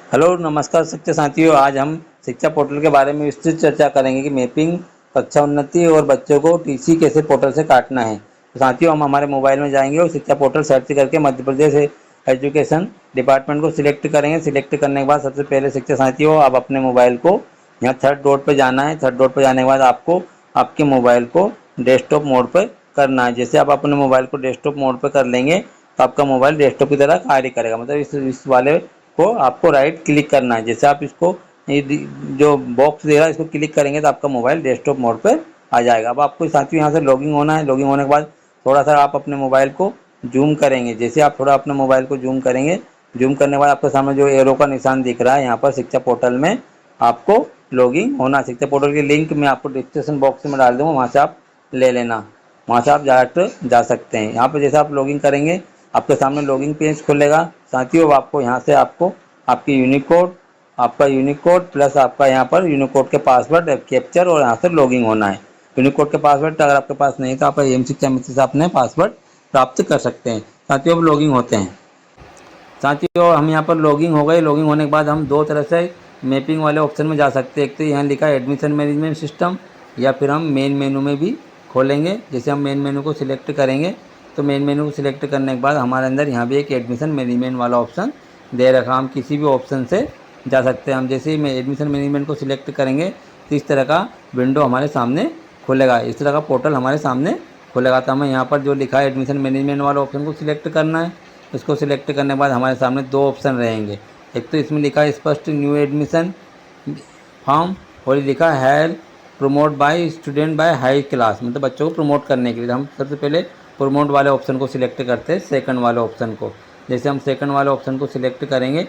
Hello नमस्कार शिक्षक साथियों। आज हम शिक्षा पोर्टल के बारे में विस्तृत चर्चा करेंगे कि मैपिंग, कक्षा उन्नति और बच्चों को टीसी कैसे पोर्टल से काटना है। तो साथियों, हम हमारे मोबाइल में जाएंगे और शिक्षा पोर्टल सर्च करके मध्य प्रदेश एजुकेशन डिपार्टमेंट को सिलेक्ट करेंगे। सिलेक्ट करने के बाद सबसे पहले शिक्षक साथियों, आप अपने मोबाइल को यहाँ थर्ड डॉट पर जाना है। थर्ड डॉट पर जाने के बाद आपको आपके मोबाइल को डेस्कटॉप मोड पर करना है। जैसे आप अपने मोबाइल को डेस्कटॉप मोड पर कर लेंगे तो आपका मोबाइल डेस्कटॉप की तरह कार्य करेगा। मतलब इस वाले को आपको राइट क्लिक करना है। जैसे आप इसको जो बॉक्स दे रहा है इसको क्लिक करेंगे तो आपका मोबाइल डेस्कटॉप मोड पर आ जाएगा। अब आपको साथियों यहाँ से लॉगिन होना है। लॉगिन होने के बाद थोड़ा सा आप अपने मोबाइल को जूम करेंगे। जैसे आप थोड़ा अपने मोबाइल को जूम करेंगे, जूम करने के बाद आपके सामने जो एरो का निशान दिख रहा है, यहाँ पर शिक्षा पोर्टल में आपको लॉगिन होना। शिक्षा पोर्टल की लिंक मैं आपको डिस्क्रिप्शन बॉक्स में डाल दूँगा, वहाँ से आप ले लेना। वहाँ से आप डायरेक्ट जा सकते हैं। यहाँ पर जैसे आप लॉगिन करेंगे आपके सामने लॉगिन पेज खुलेगा। साथियों, अब आपको यहाँ से आपको आपकी यूनिकोड, आपका यूनिकोड प्लस आपका यहाँ पर यूनिकोड के पासवर्ड कैप्चर और यहाँ से लॉगिन होना है। यूनिकोड के पासवर्ड अगर आपके पास नहीं तो आप एम शिक्षा मित्र से अपने पासवर्ड प्राप्त कर सकते हैं। साथियों, अब लॉगिन होते हैं। साथियों, हम यहाँ पर लॉगिन हो गए। लॉगिन होने के बाद हम दो तरह से मैपिंग वाले ऑप्शन में जा सकते हैं। एक तो यहाँ लिखा है एडमिशन मैनेजमेंट सिस्टम, या फिर हम मेन मेनू में भी खोलेंगे। जैसे हम मेन मेनू को सिलेक्ट करेंगे तो मेन मेनू को सिलेक्ट करने के बाद हमारे अंदर यहाँ भी एक एडमिशन मैनेजमेंट वाला ऑप्शन दे रखा। हम किसी भी ऑप्शन से जा सकते हैं। हम जैसे ही एडमिशन मैनेजमेंट को सिलेक्ट करेंगे तो इस तरह का विंडो हमारे सामने खुलेगा, इस तरह का पोर्टल हमारे सामने खुलेगा। तो हमें यहाँ पर जो लिखा है एडमिशन मैनेजमेंट वाला ऑप्शन को सिलेक्ट करना है। इसको सिलेक्ट करने के बाद हमारे सामने दो ऑप्शन रहेंगे। एक तो इसमें लिखा है स्पष्ट न्यू एडमिशन फॉर्म, और लिखा है promote by student by high class, मतलब बच्चों को प्रमोट करने के लिए। हम सबसे पहले प्रमोट वाले ऑप्शन को सिलेक्ट करते हैं, सेकंड वाले ऑप्शन को। जैसे हम सेकंड वाले ऑप्शन को सिलेक्ट करेंगे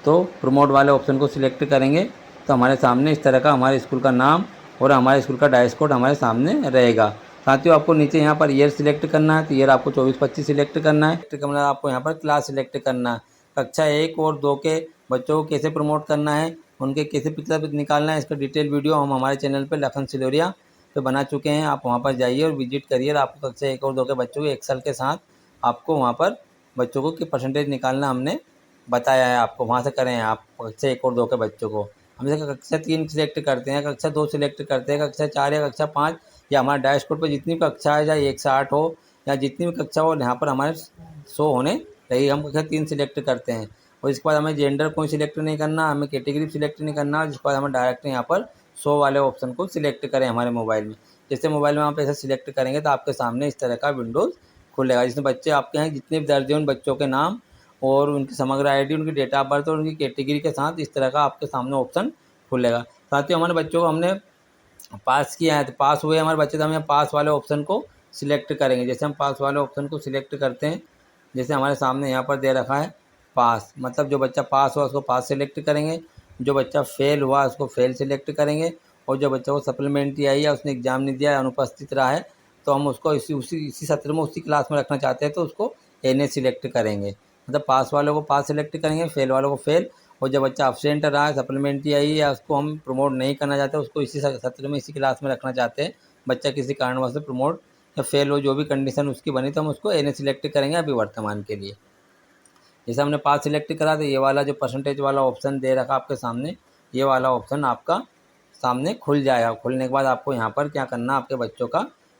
तो प्रमोट वाले ऑप्शन को सिलेक्ट करेंगे तो हमारे सामने इस तरह का हमारे स्कूल का नाम और हमारे स्कूल का डैश कोड हमारे सामने रहेगा। साथियों, आपको नीचे यहाँ पर ईयर सिलेक्ट करना है तो ईयर आपको 24-25 सिलेक्ट करना है। मतलब आपको यहाँ पर क्लास सिलेक्ट करना है। कक्षा 1 और 2 के बच्चों को कैसे प्रमोट करना है, उनके कैसे पिक्चर निकालना है, इसका डिटेल वीडियो हम हमारे चैनल पर लखन सिलोरिया पे बना चुके हैं। आप वहाँ पर जाइए और विजिट करिए। आपको कक्षा 1 और 2 के बच्चों को एक्सेल के साथ आपको वहाँ पर बच्चों को परसेंटेज निकालना हमने बताया है। आपको वहाँ से करें आप कक्षा 1 और 2 के बच्चों को। हम जैसे कक्षा 3 सिलेक्ट करते हैं, कक्षा 2 सिलेक्ट करते हैं, कक्षा 4 या कक्षा 5, या हमारे डैशबोर्ड पर जितनी भी कक्षा है, चाहे 1 से 8 हो या जितनी भी कक्षा हो, यहाँ पर हमारे शो होने रही। हम कक्षा 3 सिलेक्ट करते हैं और इसके बाद हमें जेंडर कोई सिलेक्ट नहीं करना, हमें कैटेगरी सिलेक्ट नहीं करना। जिसके बाद हमें डायरेक्ट यहाँ पर शो वाले ऑप्शन को सिलेक्ट करें हमारे मोबाइल में। जैसे मोबाइल में आप ऐसे सिलेक्ट करेंगे तो आपके सामने इस तरह का विंडोज़ खुलेगा, जिसमें बच्चे आपके यहाँ जितने भी दर्ज हैं उन बच्चों के नाम और उनकी समग्र आईडी, उनकी डेट ऑफ बर्थ और उनकी कैटेगरी के साथ इस तरह का आपके सामने ऑप्शन खुलेगा। साथ ही हमारे बच्चों को हमने पास किया है तो पास हुए हमारे बच्चे, तो हम यहाँ पास वाले ऑप्शन को सिलेक्ट करेंगे। जैसे हम पास वाले ऑप्शन को सिलेक्ट करते हैं, जैसे हमारे सामने यहाँ पर दे रखा है पास, मतलब जो बच्चा पास हुआ उसको पास सिलेक्ट करेंगे, जो बच्चा फेल हुआ उसको फेल सिलेक्ट करेंगे, और जो बच्चा को सप्लीमेंट्री आई है, उसने एग्ज़ाम नहीं दिया है, अनुपस्थित रहा है, तो हम उसको इसी सत्र में उसी क्लास में रखना चाहते हैं तो उसको NA सिलेक्ट करेंगे। मतलब पास वालों को पास सिलेक्ट करेंगे, फेल वालों को फेल, और जब बच्चा अब्सेंट रहा है, सप्लीमेंट्री आई है, या उसको हम प्रमोट नहीं करना चाहते, उसको इसी सत्र में इसी क्लास में रखना चाहते हैं, बच्चा किसी कारणवश से प्रमोट या फेल हो, जो भी कंडीशन उसकी बनी, तो हम उसको NA सिलेक्ट करेंगे अभी वर्तमान के लिए। जैसे हमने पास सिलेक्ट करा तो ये वाला जो परसेंटेज वाला ऑप्शन दे रखा आपके सामने, ये वाला ऑप्शन आपका सामने खुल जाएगा। खुलने के बाद आपको यहाँ पर क्या करना, आपके बच्चों का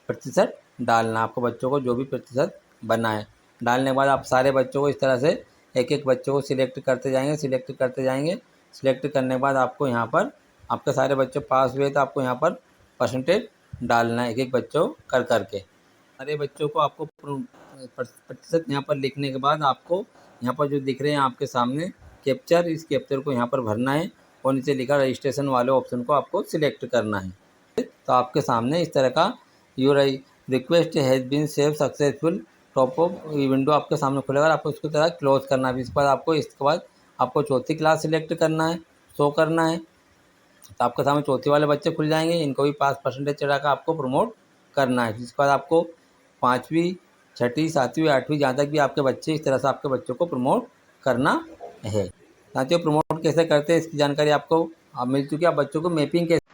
प्रतिशत डालना। आपको बच्चों को जो भी प्रतिशत बना है डालने के बाद आप सारे बच्चों को इस तरह से एक एक बच्चों को सिलेक्ट करते जाएंगे, सिलेक्ट करते जाएंगे। सिलेक्ट करने के बाद आपको यहाँ पर आपके सारे बच्चे पास हुए तो आपको यहाँ पर परसेंटेज डालना है, एक एक बच्चों कर करके। सारे बच्चों को आपको प्रतिशत यहाँ पर लिखने के बाद आपको यहाँ पर जो दिख रहे हैं आपके सामने कैप्चर, इस कैप्चर को यहाँ पर भरना है और नीचे लिखा रजिस्ट्रेशन वाले ऑप्शन को आपको सिलेक्ट करना है। तो आपके सामने इस तरह का your request has been save successful top of window आपके सामने खुलेगा। आपको इसको तरह क्लोज करना है। इसके बाद आपको चौथी क्लास सिलेक्ट करना है, शो करना है, तो आपके सामने चौथी वाले बच्चे खुल जाएंगे। इनको भी पास परसेंटेज चढ़ा कर आपको प्रमोट करना है। जिसके बाद आपको 5वीं 6ठी 7वीं 8वीं जहाँ तक भी आपके बच्चे, इस तरह से आपके बच्चों को प्रमोट करना है। साथियों, प्रमोट कैसे करते हैं इसकी जानकारी आपको अब मिल चुकी है। आप बच्चों को मैपिंग कैसे,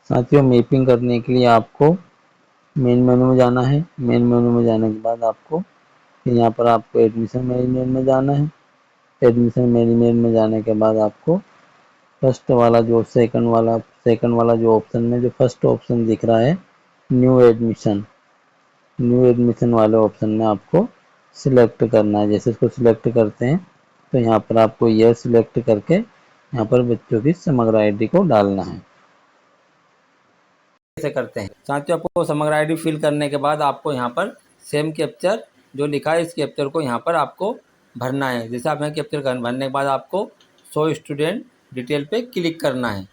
साथियों मैपिंग करने के लिए आपको मेन मेनू में जाना है। मेन मेनू में जाने के बाद आपको यहाँ पर आपको एडमिशन मैनेजमेंट में जाना है। एडमिशन मैनेजमेंट में जाने के बाद आपको फर्स्ट वाला जो सेकंड वाला जो ऑप्शन में जो फर्स्ट ऑप्शन दिख रहा है न्यू एडमिशन वाले ऑप्शन में आपको सिलेक्ट करना है। जैसे इसको सिलेक्ट करते हैं तो यहाँ पर आपको यह सिलेक्ट करके यहाँ पर बच्चों की समग्र आईडी को डालना है। कैसे करते हैं साथियों, आपको समग्र आईडी फिल करने के बाद आपको यहाँ पर सेम कैप्चर जो लिखा है इस कैप्चर को यहाँ पर आपको भरना है। जैसे आप यहाँ कैप्चर भरने के बाद आपको शो स्टूडेंट डिटेल पे क्लिक करना है।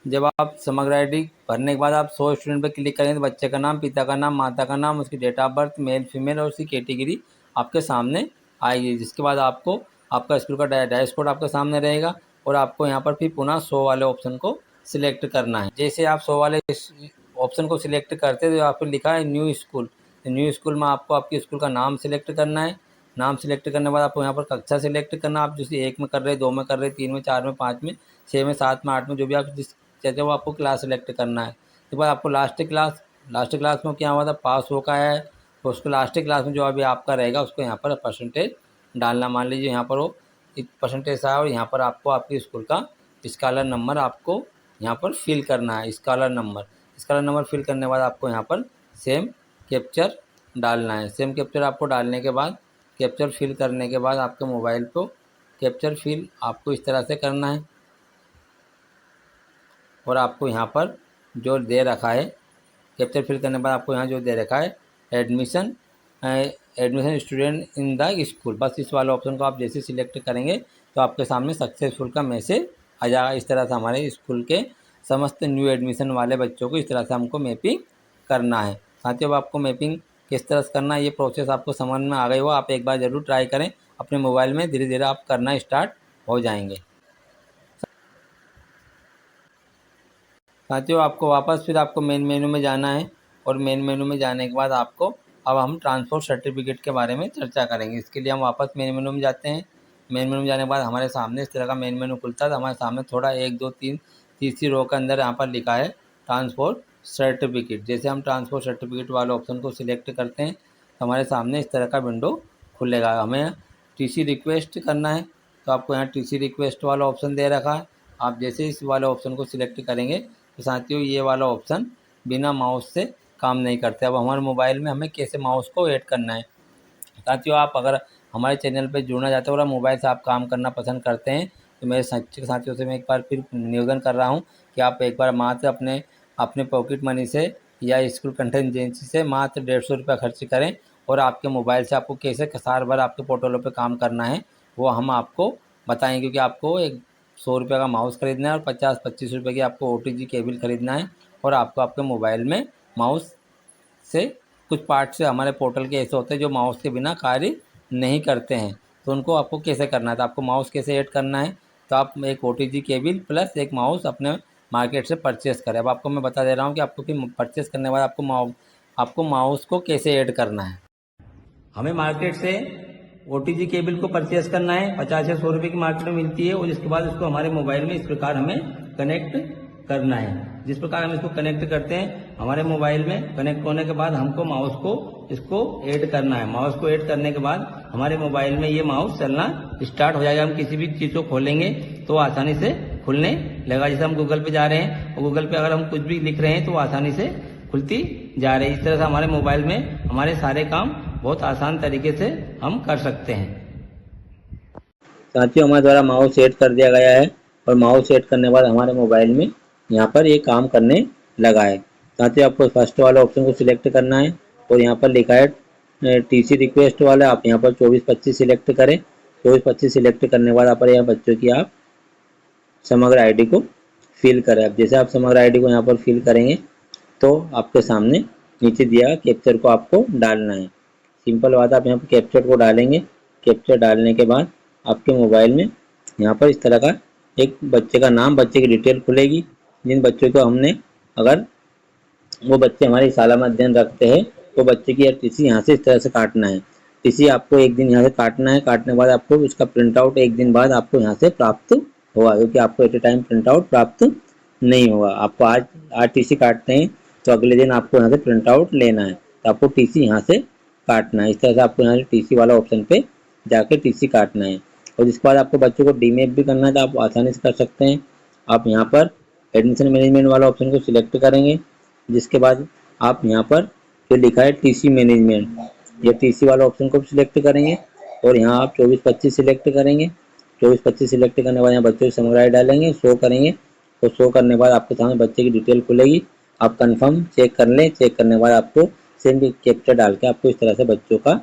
जब आप समग्र आईडी भरने के बाद आप शो स्टूडेंट पर क्लिक करेंगे तो बच्चे का नाम, पिता का नाम, माता का नाम, उसकी date of birth, male female और उसकी कैटेगरी आपके सामने आएगी। जिसके बाद आपको आपका स्कूल का डैशबोर्ड आपके सामने रहेगा और आपको यहाँ पर फिर पुनः शो वाले ऑप्शन को सिलेक्ट करना है। जैसे आप शो वाले ऑप्शन को सिलेक्ट करते हैं तो यहाँ पर लिखा है न्यू स्कूल, तो न्यू स्कूल में आपको आपके स्कूल का नाम सिलेक्ट करना है। नाम सिलेक्ट करने के बाद आपको यहाँ पर कक्षा सिलेक्ट करना, आप जैसे 1 में कर रहे, 2 में कर रहे, 3 में, 4 में, 5 में, 6 में, 7 में, 8 में, जो भी आप जिस चाहते वो आपको क्लास सेलेक्ट करना है। उसके बाद आपको लास्ट क्लास में क्या हुआ था, पास हो का है, तो उसको लास्ट क्लास में जो अभी आपका रहेगा उसको यहाँ पर परसेंटेज डालना। मान लीजिए यहाँ पर वो परसेंटेज आया और यहाँ पर आपको आपके स्कूल का स्कॉलर नंबर आपको यहाँ पर फिल करना है। स्कॉलर नंबर फिल करने के बाद आपको यहाँ पर सेम कैप्चर डालना है। सेम कैप्चर आपको डालने के बाद कैप्चर फिल करने के बाद आपके मोबाइल को कैप्चर फिल आपको इस तरह से करना है और आपको यहाँ पर जो दे रखा है कैप्चर फिल करने के बाद आपको यहाँ जो दे रखा है admission student in the school, बस इस वाले ऑप्शन को आप जैसे सिलेक्ट करेंगे तो आपके सामने सक्सेसफुल का मैसेज आ जाएगा। इस तरह से हमारे स्कूल के समस्त न्यू एडमिशन वाले बच्चों को इस तरह से हमको मैपिंग करना है। साथियों, अब आपको मैपिंग किस तरह से करना है ये प्रोसेस आपको समझ में आ गई हो, आप एक बार ज़रूर ट्राई करें अपने मोबाइल में, धीरे धीरे आप करना स्टार्ट हो जाएंगे। साथियों, आपको वापस फिर आपको मेन मेनू में जाना है और मेन मेनू में जाने के बाद आपको अब हम ट्रांसपोर्ट सर्टिफिकेट के बारे में चर्चा करेंगे। इसके लिए हम वापस मेन मेनू में जाते हैं। मेन मेनू में जाने के बाद हमारे सामने इस तरह का मेन मेनू खुलता है। तो हमारे सामने थोड़ा 1 2 3 तीसरी रो के अंदर यहाँ पर लिखा है ट्रांसपोर्ट सर्टिफिकेट। जैसे हम ट्रांसपोर्ट सर्टिफिकेट वाले ऑप्शन को सिलेक्ट करते हैं तो हमारे सामने इस तरह का विंडो खुलेगा। हमें टीसी रिक्वेस्ट करना है तो आपको यहाँ टीसी रिक्वेस्ट वाला ऑप्शन दे रखा है। आप जैसे इस वाले ऑप्शन को सिलेक्ट करेंगे तो साथियों ये वाला ऑप्शन बिना माउस से काम नहीं करते। अब हमारे मोबाइल में हमें कैसे माउस को ऐड करना है। साथियों, आप अगर हमारे चैनल पर जुड़ना चाहते हो और मोबाइल से आप काम करना पसंद करते हैं तो मेरे साथियों से मैं एक बार फिर निवेदन कर रहा हूं कि आप एक बार मात्र अपने पॉकेट मनी से या स्कूल कंटेंजेंसी से मात्र 150 रुपये खर्च करें और आपके मोबाइल से आपको कैसे साल भर आपके पोर्टलों पे काम करना है वो हम आपको बताएंगे। क्योंकि आपको एक 100 रुपये का माउस खरीदना है और 50-25 रुपये की आपको OTG केबल खरीदना है और आपको आपके मोबाइल में माउस से कुछ पार्ट से हमारे पोर्टल के ऐसे होते हैं जो माउस के बिना कार्य नहीं करते हैं, तो उनको आपको कैसे करना है, तो आपको माउस कैसे ऐड करना है। तो आप एक OTG केबल प्लस एक माउस अपने मार्केट से परचेस करें। अब आपको मैं बता दे रहा हूँ कि आपको फिर परचेस करने के बाद आपको माउस को कैसे ऐड करना है। हमें मार्केट से OTG केबल को परचेस करना है, 50 या 100 रुपये की मार्केट में मिलती है और इसके बाद इसको हमारे मोबाइल में इस प्रकार हमें कनेक्ट करना है। जिस प्रकार हम इसको कनेक्ट करते हैं हमारे मोबाइल में कनेक्ट होने के बाद हमको माउस को इसको ऐड करना है। माउस को ऐड करने के बाद हमारे मोबाइल में ये माउस चलना स्टार्ट हो जाएगा। हम किसी भी चीज़ को खोलेंगे तो आसानी से खुलने लगा। जैसे हम गूगल पे जा रहे हैं और गूगल पे अगर हम कुछ भी लिख रहे हैं तो आसानी से खुलती जा रही है। इस तरह से हमारे मोबाइल में हमारे सारे काम बहुत आसान तरीके से हम कर सकते हैं। साथियों, हमारे द्वारा माउस सेट कर दिया गया है और माउस सेट करने के बाद हमारे मोबाइल में यहाँ पर ये काम करने लगा है। साथियों, आपको फर्स्ट वाला ऑप्शन को सिलेक्ट करना है और यहाँ पर लिखा है टीसी रिक्वेस्ट वाला, आप यहाँ पर 24-25 सिलेक्ट करें। 24-25 सिलेक्ट करने के बाद आप यहाँ बच्चों की आप समग्र आईडी को फिल करें। अब जैसे आप समग्र आईडी को यहाँ पर फिल करेंगे तो आपके सामने नीचे दिया कैप्चर को आपको डालना है। सिंपल बात, आप यहाँ पर कैप्चर को डालेंगे। कैप्चर डालने के बाद आपके मोबाइल में यहाँ पर इस तरह का एक बच्चे का नाम, बच्चे की डिटेल खुलेगी। जिन बच्चों को हमने, अगर वो बच्चे हमारी शाला में अध्ययन रखते हैं तो बच्चे की टीसी यहाँ से इस तरह से काटना है। टीसी आपको एक दिन यहाँ से काटना है। काटने के बाद आपको उसका प्रिंट आउट एक दिन बाद आपको यहाँ से प्राप्त होगा, क्योंकि आपको at a time print out प्राप्त नहीं होगा। आपको आज टीसी काटते हैं तो अगले दिन आपको यहाँ से प्रिंट आउट लेना है, तो आपको टीसी यहाँ से काटना है। इस तरह से आपको यहाँ से टीसी वाला ऑप्शन पे जाके टीसी काटना है। और इसके बाद आपको बच्चों को डीमेप भी करना है तो आप आसानी से कर सकते हैं। आप यहाँ पर एडमिशन मैनेजमेंट वाला ऑप्शन को सिलेक्ट करेंगे, जिसके बाद आप यहाँ पर जो लिखा है टीसी मैनेजमेंट, ये टीसी वाला ऑप्शन को सिलेक्ट करेंगे और यहाँ आप 24-25 सिलेक्ट करेंगे। 24-25 सिलेक्ट करने के बाद यहाँ बच्चों की समराई डालेंगे, शो करेंगे। तो शो करने के बाद आपके सामने बच्चे की डिटेल खुलेगी, आप कंफर्म चेक कर लें। चेक करने के बाद आपको सेम कैप्चा डाल के आपको इस तरह से बच्चों का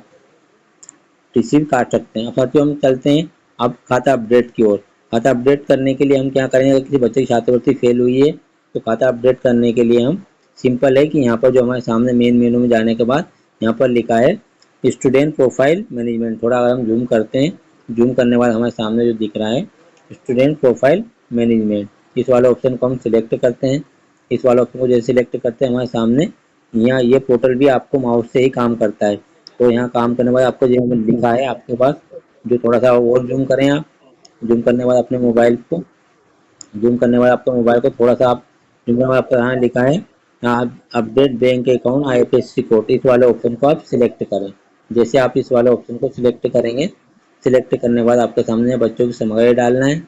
टीसी काट सकते हैं। अब साथियों हम चलते हैं अब खाता अपडेट की ओर। खाता अपडेट करने के लिए हम क्या करेंगे, अगर किसी बच्चे की छात्रवृत्ति फेल हुई है तो खाता अपडेट करने के लिए हम सिंपल है कि यहाँ पर जो हमारे सामने मेन मेनू में जाने के बाद यहाँ पर लिखा है स्टूडेंट प्रोफाइल मैनेजमेंट। थोड़ा अगर हम जूम करते हैं, जूम करने के बाद हमारे सामने जो दिख रहा है स्टूडेंट प्रोफाइल मैनेजमेंट, इस वाले ऑप्शन को हम सिलेक्ट करते हैं। इस वाले ऑप्शन को जैसे सिलेक्ट करते हैं हमारे सामने यहाँ ये पोर्टल भी आपको माउस से ही काम करता है। तो यहाँ काम करने के बाद आपको जो लिखा है आपके पास, जो थोड़ा सा और जूम करें आप, जूम करने के बाद अपने मोबाइल को, जूम करने के बाद आपके मोबाइल को थोड़ा सा आप जूम करने के बाद आपका यहाँ लिखा है यहाँ update bank account IFSC code, इस वाले ऑप्शन को आप सिलेक्ट करें। जैसे आप इस वाले ऑप्शन को सिलेक्ट करेंगे, सिलेक्ट करने के बाद आपके सामने बच्चों की समगाई डालना है।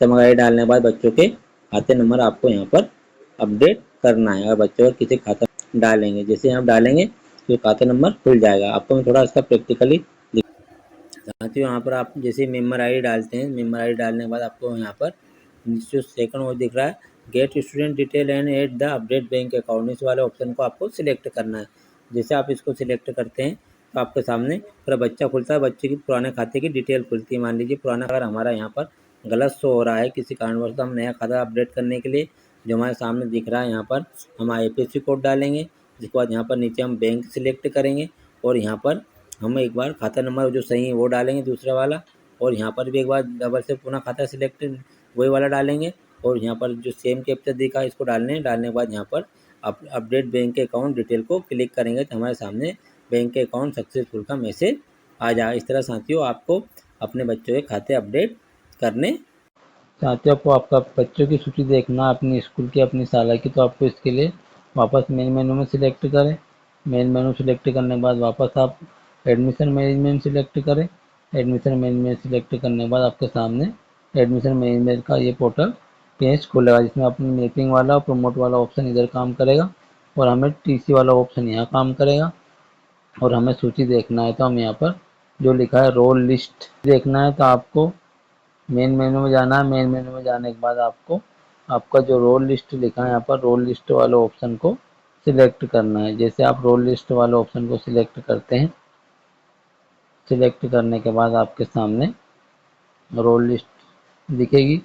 समगाई डालने के बाद बच्चों के खाते नंबर आपको यहाँ पर अपडेट करना है और बच्चों का किसी खाता डालेंगे। जैसे आप डालेंगे तो खाता नंबर खुल जाएगा। आपको मैं थोड़ा इसका प्रैक्टिकली साथियों यहाँ पर आप जैसे मेम्बर ID डालते हैं, मेम्बर ID डालने के बाद आपको यहाँ पर जो सेकंड वो दिख रहा है get student detail and at the update bank account, इस वाले ऑप्शन को आपको सिलेक्ट करना है। जैसे आप इसको सिलेक्ट करते हैं तो आपके सामने पूरा बच्चा खुलता है, बच्चे की पुराने खाते की डिटेल खुलती है। मान लीजिए पुराना अगर हमारा यहाँ पर गलत शो हो रहा है किसी कारणवश, तो हम नया खाता अपडेट करने के लिए जो हमारे सामने दिख रहा है यहाँ पर हम IFSC कोड डालेंगे। जिसके बाद यहाँ पर नीचे हम बैंक सिलेक्ट करेंगे और यहाँ पर हम एक बार खाता नंबर जो सही है वो डालेंगे दूसरा वाला, और यहाँ पर भी एक बार डबल से पुनः खाता सिलेक्ट वही वाला डालेंगे और यहाँ पर जो सेम कैप्चा दिखा इसको डालने के बाद यहाँ पर अपडेट बैंक अकाउंट डिटेल को क्लिक करेंगे तो हमारे सामने बैंक अकाउंट सक्सेसफुल का मैसेज आ जाए। इस तरह साथियों आपको अपने बच्चों के खाते अपडेट करने। साथियों आपको आपका बच्चों की सूची देखना अपनी स्कूल की अपनी शाला की, तो आपको इसके लिए वापस मेन मेनू में सिलेक्ट करें। मेन मेनू सिलेक्ट करने के बाद वापस आप एडमिशन मैनेजमेंट सिलेक्ट करें। एडमिशन मैनेजमेंट सिलेक्ट करने के बाद आपके सामने एडमिशन मैनेजमेंट का ये पोर्टल पेज खुलेगा, जिसमें अपनी मैपिंग वाला और प्रमोट वाला ऑप्शन इधर काम करेगा और हमें टीसी वाला ऑप्शन यहाँ काम करेगा। और हमें सूची देखना है तो हम यहाँ पर जो लिखा है रोल लिस्ट देखना है तो आपको मेन मेनू में जाना है। मेन मेनू में जाने के बाद आपको आपका जो रोल लिस्ट लिखा है यहाँ पर रोल लिस्ट वाले ऑप्शन को सिलेक्ट करना है। जैसे आप रोल लिस्ट वाले ऑप्शन को सिलेक्ट करते हैं, सिलेक्ट करने के बाद आपके सामने रोल लिस्ट दिखेगी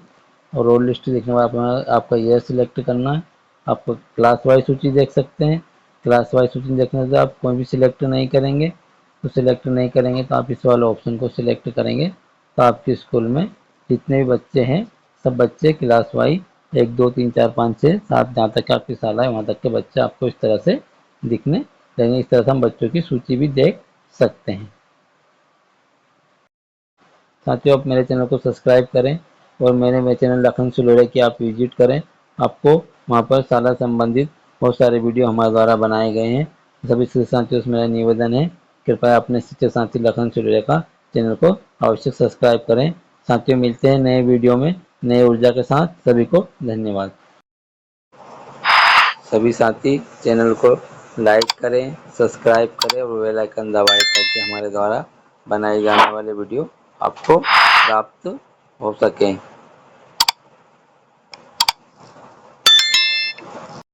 और रोल लिस्ट देखने के बाद आपका ईयर सिलेक्ट करना है। आप क्लास वाइज सूची देख सकते हैं। क्लास वाइज सूची देखने से आप कोई भी सिलेक्ट नहीं करेंगे, तो सिलेक्ट नहीं करेंगे तो आप इस वाले ऑप्शन को सिलेक्ट करेंगे तो आपके स्कूल में जितने भी बच्चे हैं सब बच्चे क्लास वाइज 1 2 3 4 5 6 7 जहाँ तक आपकी शाला है वहाँ तक के बच्चे आपको इस तरह से दिखने लगेंगे। इस तरह से हम बच्चों की सूची भी देख सकते हैं। साथियों आप मेरे चैनल को सब्सक्राइब करें और मेरे चैनल लखन सुलोरे की आप विजिट करें। आपको वहाँ पर शाला संबंधित बहुत सारे वीडियो हमारे द्वारा बनाए गए हैं। सभी साथियों से मेरा निवेदन है कृपया अपने शिक्षक साथी लखन सुलोरे का चैनल को अवश्य सब्सक्राइब करें। साथियों मिलते हैं नए वीडियो में नए ऊर्जा के साथ। सभी को धन्यवाद। सभी साथी चैनल को लाइक करें, सब्सक्राइब करें और बेल आइकन दबाएं ताकि हमारे द्वारा बनाए जाने वाले वीडियो आपको प्राप्त हो सकें।